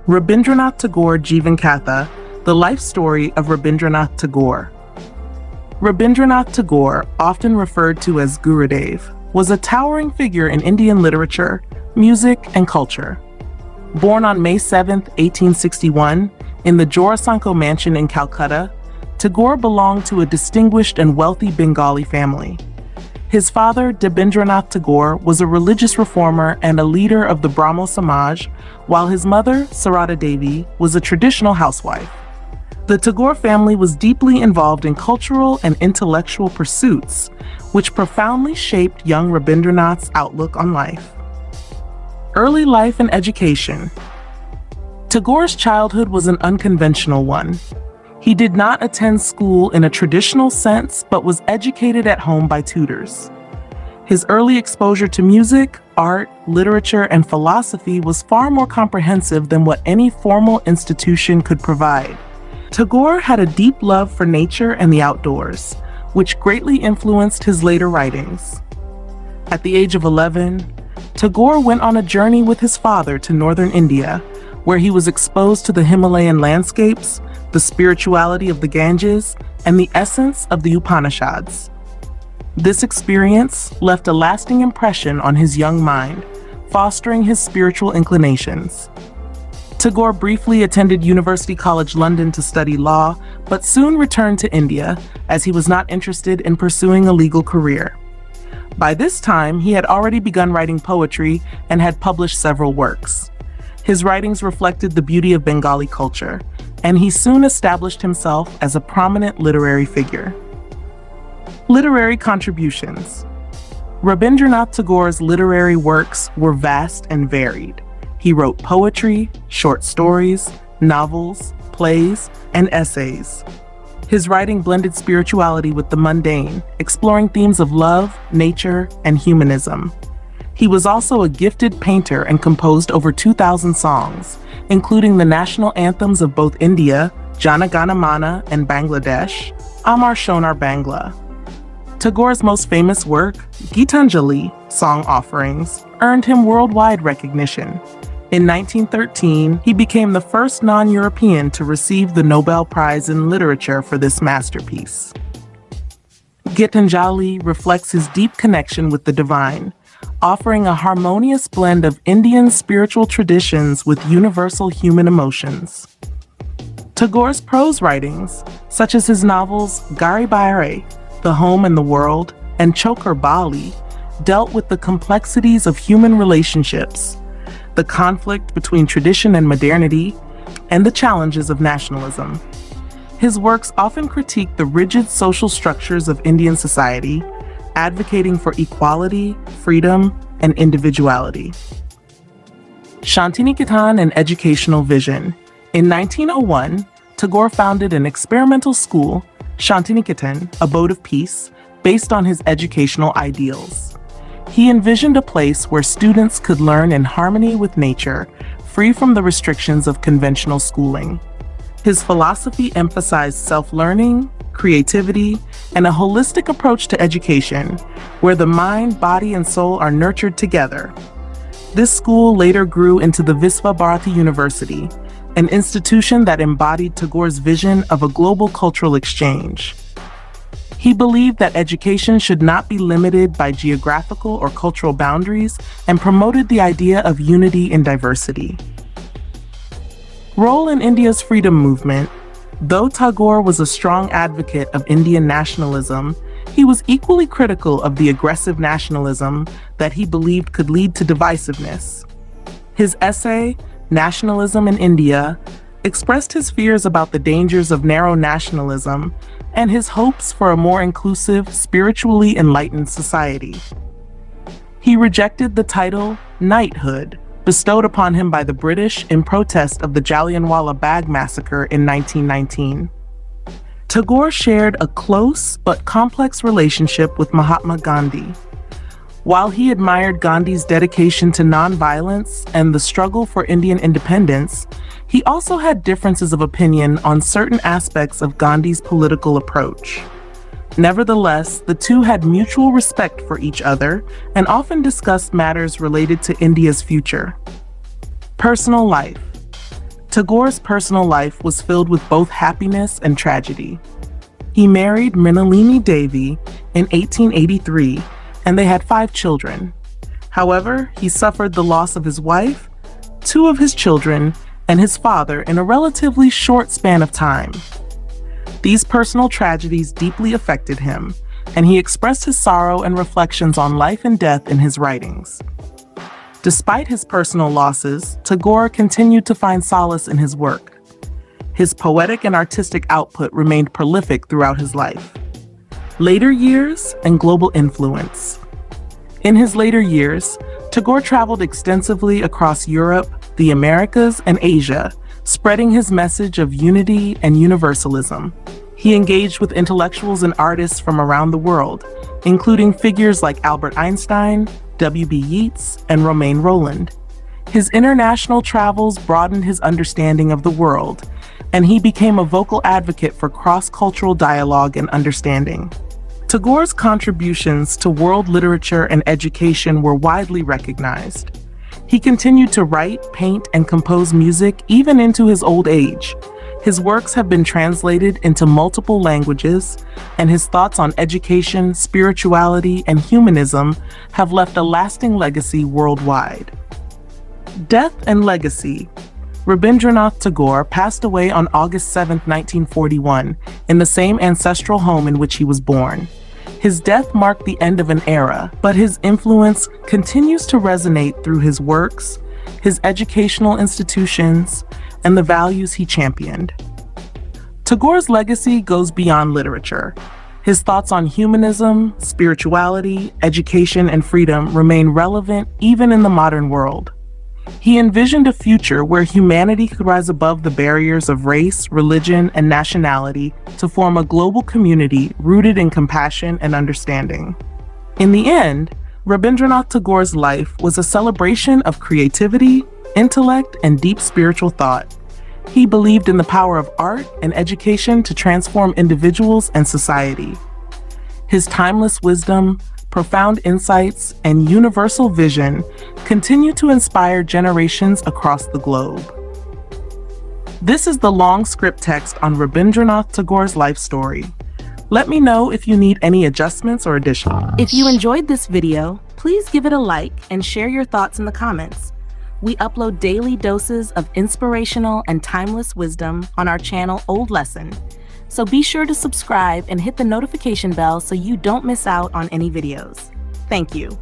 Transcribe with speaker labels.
Speaker 1: Rabindranath Tagore Jivan Katha, the life story of Rabindranath Tagore. Rabindranath Tagore, often referred to as Gurudev, was a towering figure in Indian literature, music, and culture. Born on May 7, 1861, in the Jorasanko mansion in Calcutta, Tagore belonged to a distinguished and wealthy Bengali family. His father, Rabindranath Tagore, was a religious reformer and a leader of the Brahmo Samaj, while his mother, Sarada Devi, was a traditional housewife. The Tagore family was deeply involved in cultural and intellectual pursuits, which profoundly shaped young Rabindranath's outlook on life. Early life and education. Tagore's childhood was an unconventional one. He did not attend school in a traditional sense, but was educated at home by tutors. His early exposure to music, art, literature, and philosophy was far more comprehensive than what any formal institution could provide. Tagore had a deep love for nature and the outdoors, which greatly influenced his later writings. At the age of 11, Tagore went on a journey with his father to northern India, where he was exposed to the Himalayan landscapes, the spirituality of the Ganges, and the essence of the Upanishads. This experience left a lasting impression on his young mind, fostering his spiritual inclinations. Tagore briefly attended University College London to study law, but soon returned to India as he was not interested in pursuing a legal career. By this time, he had already begun writing poetry and had published several works. His writings reflected the beauty of Bengali culture, and he soon established himself as a prominent literary figure. Literary contributions. Rabindranath Tagore's literary works were vast and varied. He wrote poetry, short stories, novels, plays, and essays. His writing blended spirituality with the mundane, exploring themes of love, nature, and humanism. He was also a gifted painter and composed over 2,000 songs, including the national anthems of both India, Jana Gana Mana, and Bangladesh, Amar Shonar Bangla. Tagore's most famous work, Gitanjali, Song Offerings, earned him worldwide recognition. In 1913, he became the first non-European to receive the Nobel Prize in Literature for this masterpiece. Gitanjali reflects his deep connection with the divine, offering a harmonious blend of Indian spiritual traditions with universal human emotions. Tagore's prose writings, such as his novels Garibare, The Home and the World, and Chokar Bali, dealt with the complexities of human relationships, the conflict between tradition and modernity, and the challenges of nationalism. His works often critique the rigid social structures of Indian society, advocating for equality, freedom, and individuality. Shantiniketan and educational vision. In 1901, Tagore founded an experimental school, Shantiniketan, Abode of Peace, based on his educational ideals. He envisioned a place where students could learn in harmony with nature, free from the restrictions of conventional schooling. His philosophy emphasized self-learning, creativity, and a holistic approach to education, where the mind, body, and soul are nurtured together. This school later grew into the Visva Bharati University, an institution that embodied Tagore's vision of a global cultural exchange. He believed that education should not be limited by geographical or cultural boundaries and promoted the idea of unity in diversity. Role in India's freedom movement. Though Tagore was a strong advocate of Indian nationalism, he was equally critical of the aggressive nationalism that he believed could lead to divisiveness. His essay, Nationalism in India, expressed his fears about the dangers of narrow nationalism and his hopes for a more inclusive, spiritually enlightened society. He rejected the title knighthood bestowed upon him by the British in protest of the Jallianwala Bagh massacre in 1919. Tagore shared a close but complex relationship with Mahatma Gandhi. While he admired Gandhi's dedication to nonviolence and the struggle for Indian independence, he also had differences of opinion on certain aspects of Gandhi's political approach. Nevertheless, the two had mutual respect for each other and often discussed matters related to India's future. Personal life. Tagore's personal life was filled with both happiness and tragedy. He married Mrinalini Devi in 1883, and they had 5 children. However, he suffered the loss of his wife, 2 of his children, and his father in a relatively short span of time. These personal tragedies deeply affected him, and he expressed his sorrow and reflections on life and death in his writings. Despite his personal losses, Tagore continued to find solace in his work. His poetic and artistic output remained prolific throughout his life. Later years and global influence. In his later years, Tagore traveled extensively across Europe, the Americas, and Asia, spreading his message of unity and universalism. He engaged with intellectuals and artists from around the world, including figures like Albert Einstein, W.B. Yeats, and Romain Rolland. His international travels broadened his understanding of the world, and he became a vocal advocate for cross-cultural dialogue and understanding. Tagore's contributions to world literature and education were widely recognized. He continued to write, paint, and compose music even into his old age. His works have been translated into multiple languages, and his thoughts on education, spirituality, and humanism have left a lasting legacy worldwide. Death and legacy. Rabindranath Tagore passed away on August 7, 1941, in the same ancestral home in which he was born. His death marked the end of an era, but his influence continues to resonate through his works, his educational institutions, and the values he championed. Tagore's legacy goes beyond literature. His thoughts on humanism, spirituality, education, and freedom remain relevant even in the modern world. He envisioned a future where humanity could rise above the barriers of race, religion, and nationality to form a global community rooted in compassion and understanding. In the end, Rabindranath Tagore's life was a celebration of creativity, intellect, and deep spiritual thought. He believed in the power of art and education to transform individuals and society. His timeless wisdom, profound insights, and universal vision continue to inspire generations across the globe. This is the long script text on Rabindranath Tagore's life story. Let me know if you need any adjustments or additions.
Speaker 2: If you enjoyed this video, please give it a like and share your thoughts in the comments. We upload daily doses of inspirational and timeless wisdom on our channel Old Lesson, so be sure to subscribe and hit the notification bell so you don't miss out on any videos. Thank you.